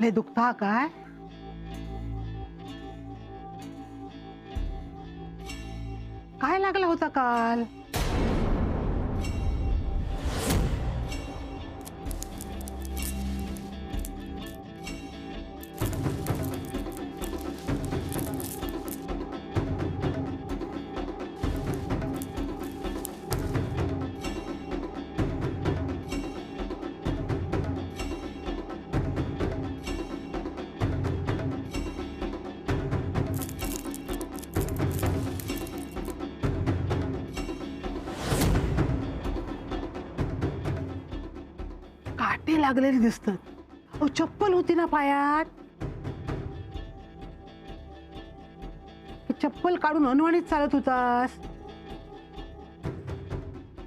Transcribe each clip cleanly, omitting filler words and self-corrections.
लय दुखता काय? काय लागला होता काल? काटे लागलेले दिसतात. अहो, चप्पल होती ना पायात. चप्पल काढून अनवाणीत चालत होतास.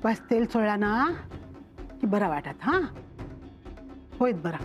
बस तेल चोळला ना की बरा वाटत. हा होईत बरा.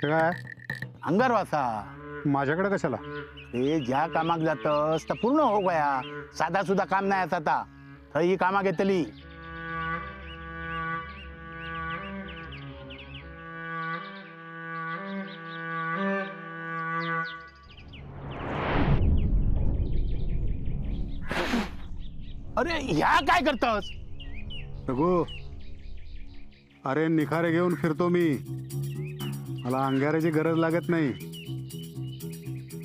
काय अंगार वासा माझ्याकडे कशाला? हे ज्या कामाक जातस तर पूर्ण हो गया. साधा सुद्धा काम नाही आता. थंय ही कामा घेतली. अरे ह्या काय करतस? रघु, अरे निखारे घेऊन फिरतो मी. मला अंगाऱ्याची गरज लागत नाही.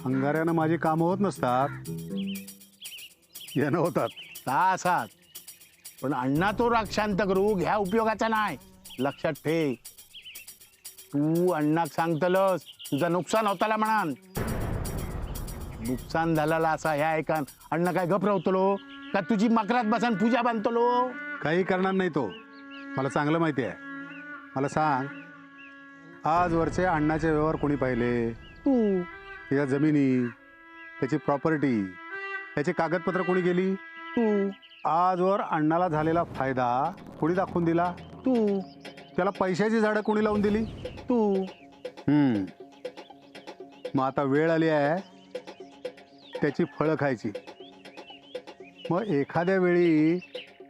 अंगाऱ्यानं माझी कामं होत नसतात, यानं होतात. तासात पण अण्णा तो राग शांत करू ह्या उपयोगाचा नाही. लक्षात ठेव. तू अण्णाक सांगतलस तुझं नुकसान होताला म्हणान. नुकसान झालेला असा ह्या ऐकान अण्णा काय घबरवतलो का तुझी मकरात बसान पूजा बांधतलो? काही करणार नाही तो. मला चांगलं माहिती आहे. मला सांग, आजवरचे अण्णाचे व्यवहार कोणी पाहिले? तू त्याच्या जमिनी, त्याची प्रॉपर्टी, त्याची कागदपत्र कोणी गेली? तू आजवर अण्णाला झालेला फायदा कोणी दाखवून दिला? तू त्याला पैशाची झाडं कोणी लावून दिली? तू मग आता वेळ आली आहे त्याची फळं खायची. मग एखाद्या वेळी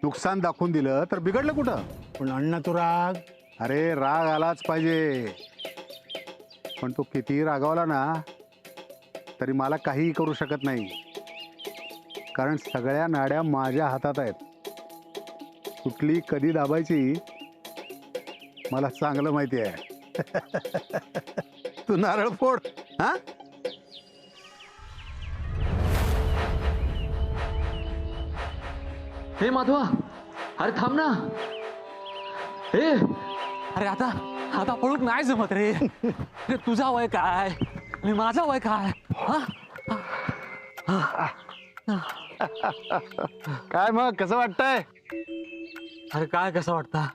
नुकसान दाखवून दिलं तर बिघडलं कुठं? पण अण्णा तो राग. अरे राग आलाच पाहिजे, पण तो कितीही रागावला ना तरी मला काहीही करू शकत नाही. कारण सगळ्या नाड्या माझ्या हातात आहेत. कुठली कधी दाबायची मला चांगलं माहिती आहे. तू नारळ फोड. हा हे माधवा, अरे थांब ना. ए अरे आता आता पळून नाही जमत रे. अरे तुझा वय काय आणि माझा वय काय? काय मग कसं वाटतंय? अरे काय कसं वाटतं?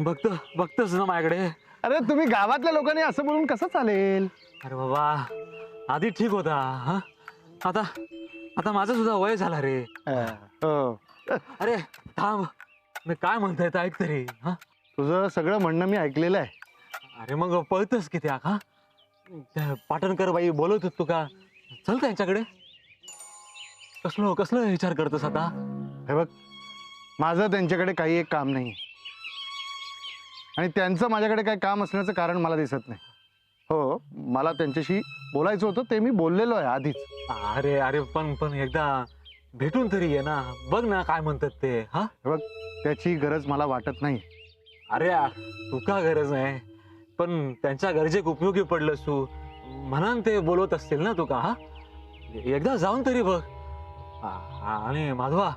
बघतोस ना माझ्याकडे. अरे तुम्ही गावातल्या लोकांनी असं बोलून कसं चालेल? अरे बाबा आधी ठीक होता. हा आता आता माझं सुद्धा वय झाला रे. हो, अरे थांब, मी काय म्हणतोय ते ऐक तरी. हा तुझं सगळं म्हणणं मी ऐकलेलं आहे. अरे मग पळतस किती आख? हा त्या पाटणकर बाई बोलत होत तू का? चल त्यांच्याकडे. कसलं विचार करतोस आता? हे बघ, माझं त्यांच्याकडे काही एक काम नाही आणि त्यांचं माझ्याकडे काही काम असण्याचं कारण मला दिसत नाही. हो, मला त्यांच्याशी बोलायचं होतं, ते मी बोललेलो आहे आधीच. अरे अरे पण एकदा भेटून तरी ये ना. बघ ना काय म्हणतात ते. हा हे बघ, त्याची गरज मला वाटत नाही. अरे तू का गरज नाही, पण त्यांच्या गरजेक उपयोगी पडलंस तू म्हणून ते बोलवत असतील ना तुका. हा एकदा जाऊन तरी बघ. आणि माधवा,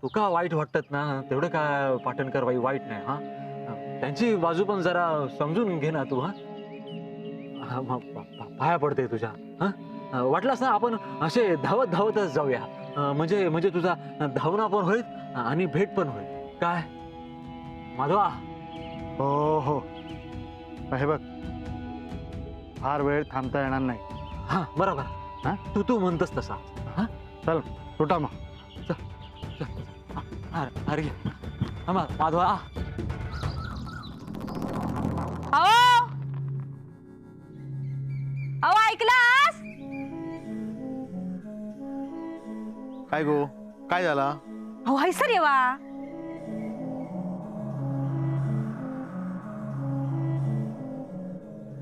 तुका वाईट वाटत ना तेवढं काय पाटणकर बाई वाईट नाही. हा त्यांची बाजू पण जरा समजून घे ना तू. हा पाया पडते तुझ्या. हा वाटलंस ना आपण असे धावतच जाऊया. म्हणजे तुझा धावणा पण होईल आणि भेट पण होईल. काय माधवा? हो हो, हे बघ, फार वेळ थांबता येणार नाही. हा बरोबर. हा? तू म्हणतस तसा. हा चल सुटा मग. अरे माधवा, अहो अहो ऐकलास? काय गो, काय झाला? अहो हैसर येवा.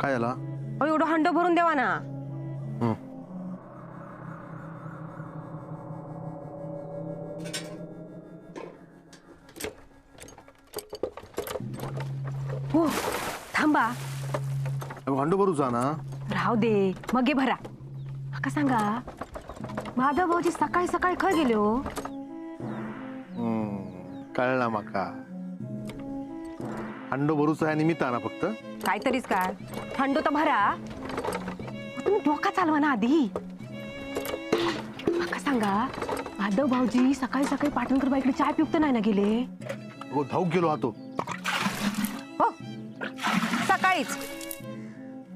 काय झाला? अहो एवढं हंड भरून देवा ना. हो थांबा, भांडू भरू जा ना. राहू दे मग घे भरा. का सांगा माधव भाऊजी सकाळी सकाळी खय गेले हो? कळला माका. अंडो भरूचा आहे निमित्ताना फक्त. काहीतरीच काय थंड तर भरा. तुम्ही डोका चालवा ना आधी. का सांगा माधव भाऊजी सकाळी सकाळी पाटणकर बाईकडे चाय पिऊत नाही ना गेले? हो धावूक गेलो हातो. हो सकाळीच.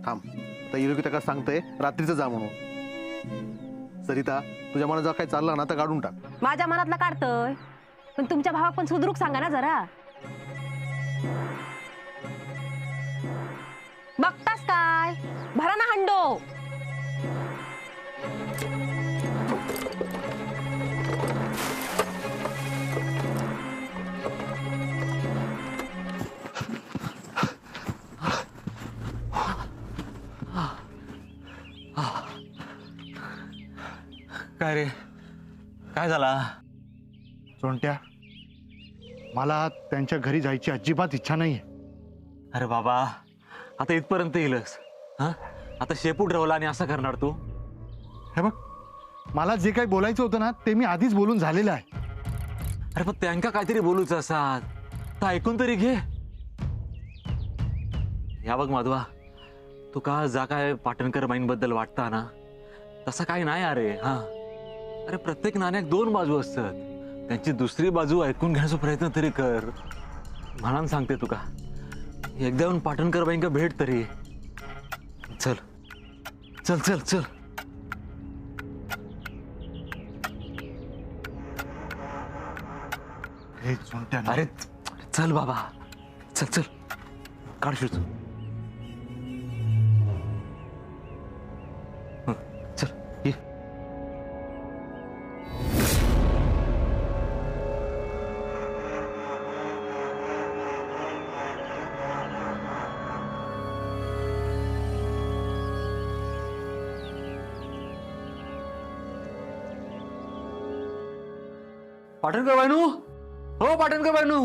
थांब, आता इरोकी त्याला सांगतंय रात्रीचं जा म्हणून. सरिता, तुझ्या मनात जर काय चालला ना तर काढून टाक. माझ्या मनातला काढतोय, पण तुमच्या भावाक पण सुधरूक सांगा ना जरा. बघतास काय, भरा ना हंडो. काय रे, काय झाला? सोंट्या, मला त्यांच्या घरी जायची अजिबात इच्छा नाहीये. अरे बाबा, आता इथपर्यंत येईलच. हा आता शेपूट रवला आणि असं करणार तू? हे बघ, मला जे काही बोलायचं होतं ना ते मी आधीच बोलून झालेलं आहे. अरे पण त्यांका काहीतरी बोलूच असात तर ऐकून तरी घे. या बघ माधवा, तुका जा काय पाटणकर बाईंबद्दल वाटता ना तसं काही नाही. अरे हा, अरे प्रत्येक नाण्याक दोन बाजू असतात. त्यांची दुसरी बाजू ऐकून घेण्याचा प्रयत्न तरी कर. म्हणून सांगते तुका, एकदा येऊन पाटणकर बाईंका भेट तरी. चल चल चल चल. हे सोंट्या, अरे चल बाबा, चल चल, काढ शूज. चल ये. पाटणकर बायनू, हो पाटणकर बायनू,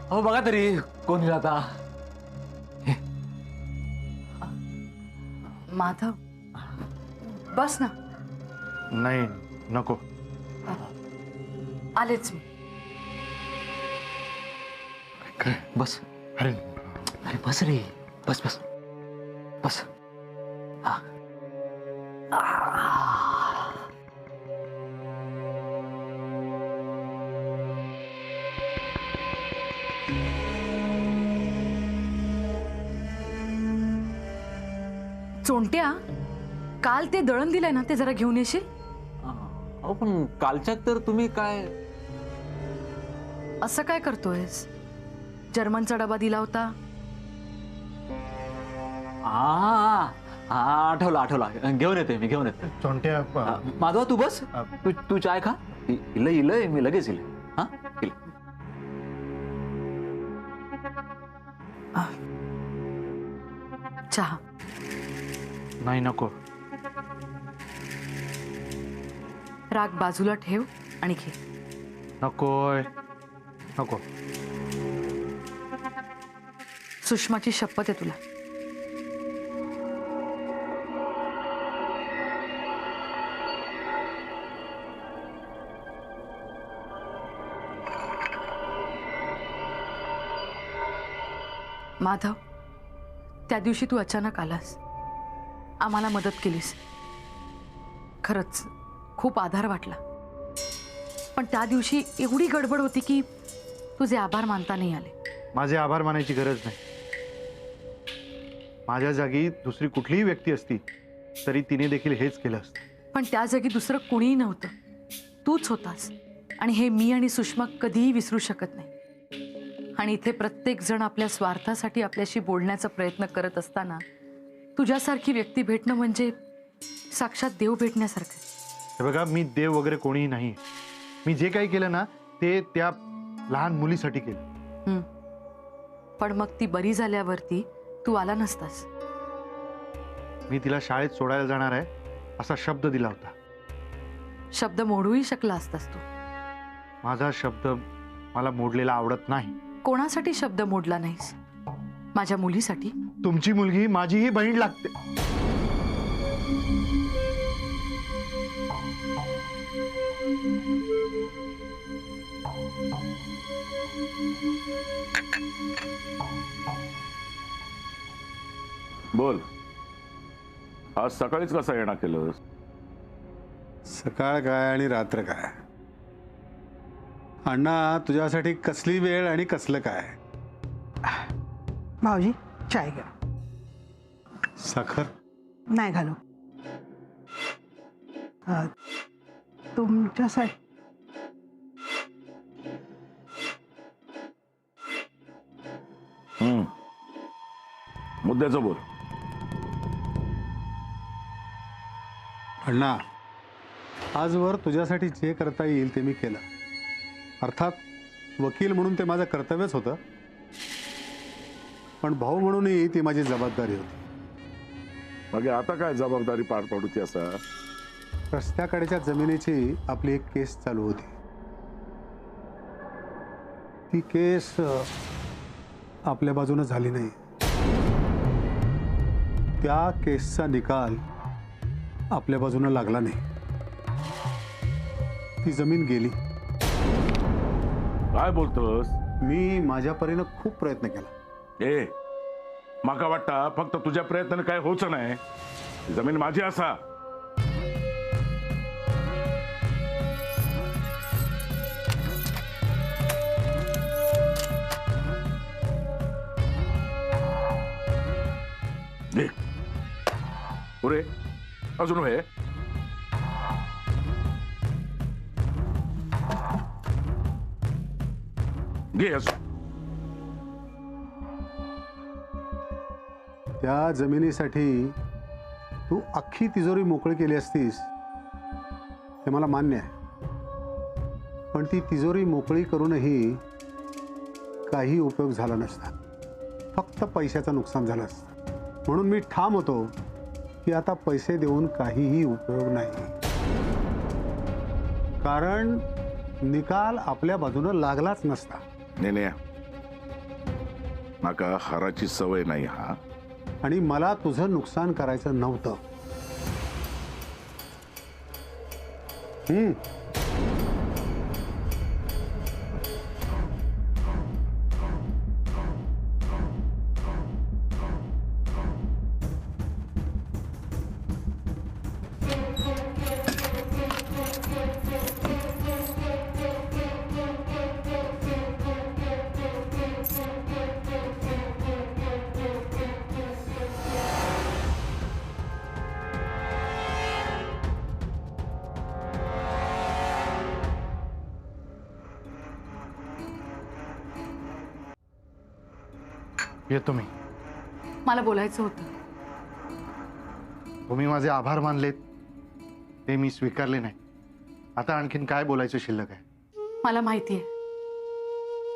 हो बघा तरी कोण येईल आता. माधव बस ना. नाही नको. आलेच मी. बस. अरे अरे बस रे, बस बस बस. हा. चोंट्या, काल ते दळण दिलंय ना ते जरा घेऊन येशील? अहो पण कालच्यात तर तुम्ही काय. असं काय करतोयस? जर्मनचा डबा दिला होता. हा हा आठवला आठवला, घेऊन येते मी, घेऊन येते. सोंट्या, माधवा तू बस, तू चाय खा. इल इल मी लगेच इल. हा इल. चहा. नाही नको. राग बाजूला ठेव आणि घे. नकोय नको. सुषमाची शपथ आहे तुला. माधव, त्या दिवशी तू अचानक आलास, आम्हाला मदत केलीस. खरंच खूप आधार वाटला. पण त्या दिवशी एवढी गडबड होती की तुझे आभार मानता नाही आले. माझे आभार मानायची गरज नाही. माझ्या जागी दुसरी कुठलीही व्यक्ती असती तरी तिने देखील हेच केलं असतं. पण त्या जागी दुसरं कुणीही नव्हतं, तूच होतास. आणि हे मी आणि सुषमा कधीही विसरू शकत नाही. आणि इथे प्रत्येक जण आपल्या स्वार्थासाठी आपल्याशी बोलण्याचा प्रयत्न करत असताना तुझ्यासारखी व्यक्ती भेटणं म्हणजे साक्षात देव भेटण्यासारखं. हे बघा, मी देव वगैरे कोणीही नाही. मी जे काही केलं ना ते त्या लहान मुलीसाठी केलं. पण मग ती बरी झाल्यावरती तू आला नसतास. मी तिला शाळेत सोडायला जाणार आहे असा शब्द दिला होता. शब्द मोडूही शकला असतास तू. माझा शब्द मला मोडलेला आवडत नाही. कोणासाठी शब्द मोडला नाहीस? माझ्या मुलीसाठी. तुमची मुलगी माझीही बहीण लागते. बोल, आज सकाळीच कसा येणार केलंस? सकाळ काय आणि रात्र काय अण्णा, तुझ्यासाठी कसली वेळ आणि कसलं काय. भाऊजी चाय घ्या. साखर नाही घालू. तुमच्यासाठी मुद्द्याचं बोल. अण्णा, आजवर तुझ्यासाठी जे करता येईल ते मी केलं. अर्थात वकील म्हणून ते माझं कर्तव्यच होतं, पण भाऊ म्हणूनही ती माझी जबाबदारी होती. मग आता काय जबाबदारी पार पडूची असा? रस्त्याकडेच्या जमिनीची आपली एक केस चालू होती. ती केस आपल्या बाजूने झाली नाही. त्या केसचा निकाल आपल्या बाजूने लागला नाही. ती जमीन गेली. काय बोलतोस? मी माझ्या परीनं खूप प्रयत्न केला. ए, माका वाटतं फक्त तुझ्या प्रयत्नाने काय होच नाही. जमीन माझी असा. घे पुरे अजून हे घे अजून. त्या जमिनीसाठी तू अख्खी तिजोरी मोकळी केली असतीस हे मला मान्य आहे, पण ती तिजोरी मोकळी करूनही काही उपयोग झाला नसता. फक्त पैशाचं नुकसान झालं असतं. म्हणून मी ठाम होतो की आता पैसे देऊन काहीही उपयोग नाही, कारण निकाल आपल्या बाजूनं लागलाच नसता. नेने, माका हाराची सवय नाही. हा, आणि मला तुझं नुकसान करायचं नव्हतं. येतो मी. मला बोलायचं होतं. तुम्ही माझे आभार मानलेत ते मी स्वीकारले नाही. आता आणखीन काय बोलायचं शिल्लक आहे? मला माहिती आहे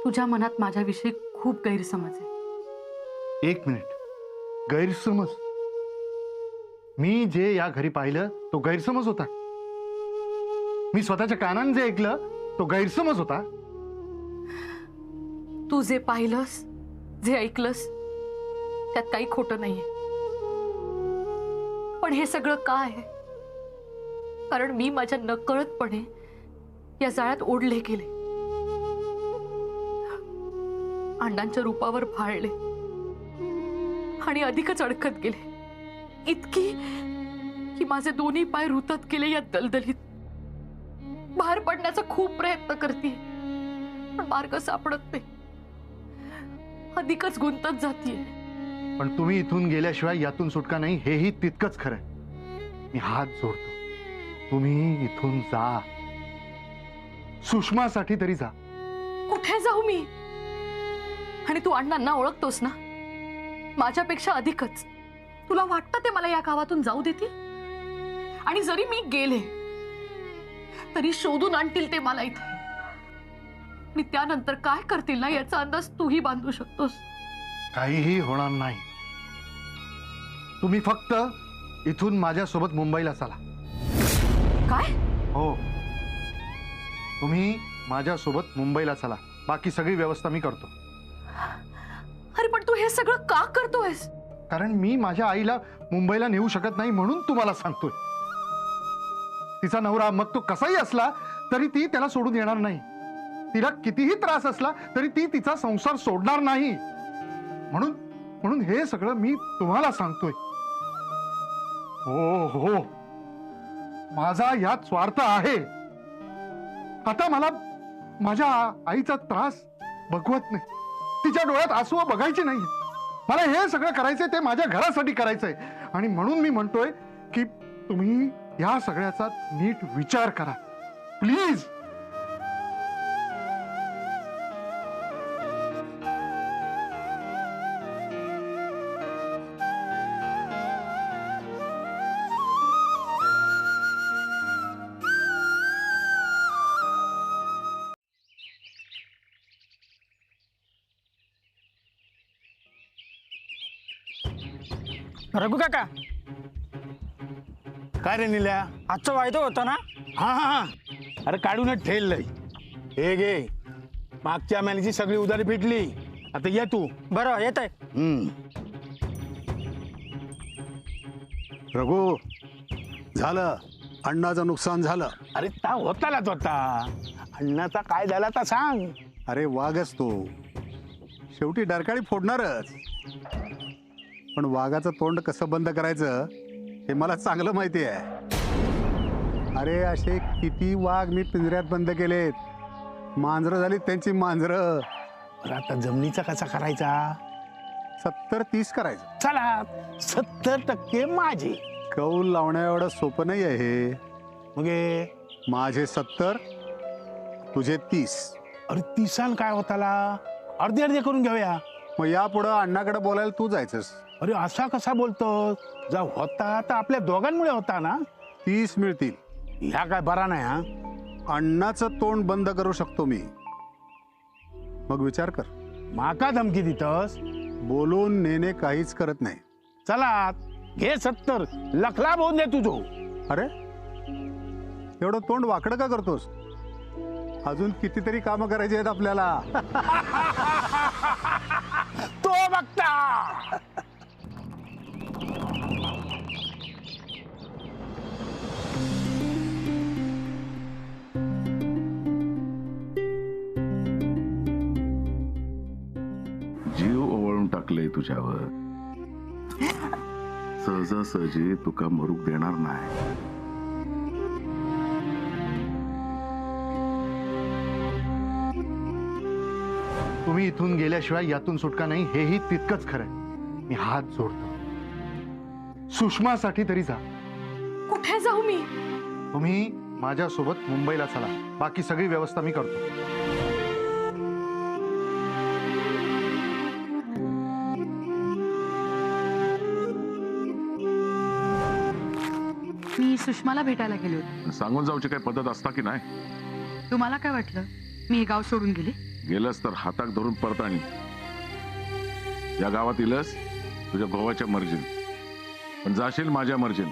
तुझ्या मनात माझ्याविषयी खूप गैरसमज आहे. एक मिनिट. गैरसमज? मी जे या घरी पाहिलं तो गैरसमज होता? मी स्वतःच्या कानाने जे ऐकलं तो गैरसमज होता? तू जे पाहिलंस, जे ऐकलंस त्यात काही खोटं नाहीये. पण हे सगळं का आहे? कारण मी माझ्या नकळतपणे या जाळ्यात ओढले गेले, अण्णांच्या रूपावर भाळले आणि अधिकच अडकत गेले. इतकी की माझे दोन्ही पाय रुतत गेले या दलदलीत. बाहेर पडण्याचा खूप प्रयत्न करते, पण मार्ग सापडत नाही, अधिकच गुंतत जातीये. पण तुम्ही इथून गेल्याशिवाय यातून सुटका नाही हेही तितकंच खरंय. मी हात जोडतो, तुम्ही इथून जा. सुषमासाठी तरी जा. कुठे जाऊ मी? आणि तू अण्णांना ओळखतोस ना, माझ्यापेक्षा अधिकच. तुला वाटतं ते मला या गावातून जाऊ देतील? आणि जरी मी गेले तरी शोधून आणतील ते मला इथे, आणि त्यानंतर काय करतील ना याचा अंदाज तूही बांधू शकतोस. काहीही होणार नाही. तुम्ही फक्त इथून माझ्यासोबत मुंबईला चला. काय? हो, तुम्ही माझ्यासोबत मुंबईला चला. बाकी सगळी व्यवस्था मी करतो. अरे पण तू हे सगळं का करतोयस? कारण मी माझ्या आईला मुंबईला नेऊ शकत नाही म्हणून तुम्हाला सांगतोय. तिचा नवरा मग तो कसाही असला तरी ती त्याला सोडून येणार नाही. तिला कितीही त्रास असला तरी ती तिचा संसार सोडणार नाही. म्हणून म्हणून हे सगळं मी तुम्हाला सांगतोय. हो हो, माझा यात स्वार्थ आहे. आता मला माझ्या आईचा त्रास बघवत नाही. तिच्या डोळ्यात आसू बघायची नाही. मला हे सगळं करायचंय ते माझ्या घरासाठी करायचंय. आणि म्हणून मी म्हणतोय की तुम्ही या सगळ्याचा नीट विचार करा प्लीज. रघु काका, काय रे निल्या? आजचा वायदा होता ना? हा हा हा, अरे काढूनच ठेवलंय. हे घे, मागच्या महिन्याची सगळी उधारी फिटली. आता ये तू. बरं येत आहे. रघु, झालं, अण्णाचं नुकसान झालं. अरे ता होतालाच होता. अण्णाचा काय झाला तर सांग. अरे वाघच तो, शेवटी डरकाळी फोडणारच. पण वाघाचं तोंड कसं बंद करायचं हे मला चांगलं माहिती आहे. अरे असे किती वाघ मी पिंजऱ्यात बंद केलेत. मांजरं झाली त्यांची मांजरं. आता जमिनीचा कसा करायचा? 70-30 करायचं. चला 70% माझे. कौल लावण्या एवढं सोपं नाही आहे हे. मग माझे 70, तुझे 30. अरे 30 काय होताला? अर्धे अर्धे करून घेऊया. मग यापुढं अण्णाकडे बोलायला तू जायचंस. अरे असा कसा बोलतो? जा होता तर आपल्या दोघांमुळे होता ना. 30 मिळतील. ह्या काय बरा नाही. हा, अण्णाचं तोंड बंद करू शकतो मी. मग विचार कर. माका धमकी देतस? बोलून नेणे काहीच करत नाही. चला घे 70, लखला बोलून दे तुझो. अरे एवढं तोंड वाकडं का करतोस? अजून कितीतरी कामं करायची आहेत आपल्याला. तो बघता. जीव ओवाळून टाकले तुझ्यावर. सहजासहजी तुका मरूक देणार नाही. तुम्ही इथून गेल्याशिवाय यातून सुटका नाही हेही तितकंच खरंय. मी हात जोडतो, सुषमासाठी तरी जा. कुठे जाऊ मी? तुम्ही माझ्यासोबत मुंबईला चला. बाकी सगळी व्यवस्था मी करतो. मी सुषमाला भेटायला गेले होते. सांगून जाऊची काही पद्धत असता की नाही? तुम्हाला काय वाटलं मी हे गाव सोडून गेले? गेलंस तर हाताक धरून परतानी. या गावात इलस तुझ्या भावाच्या मर्जीन, पण जाशील माझ्या मर्जीन.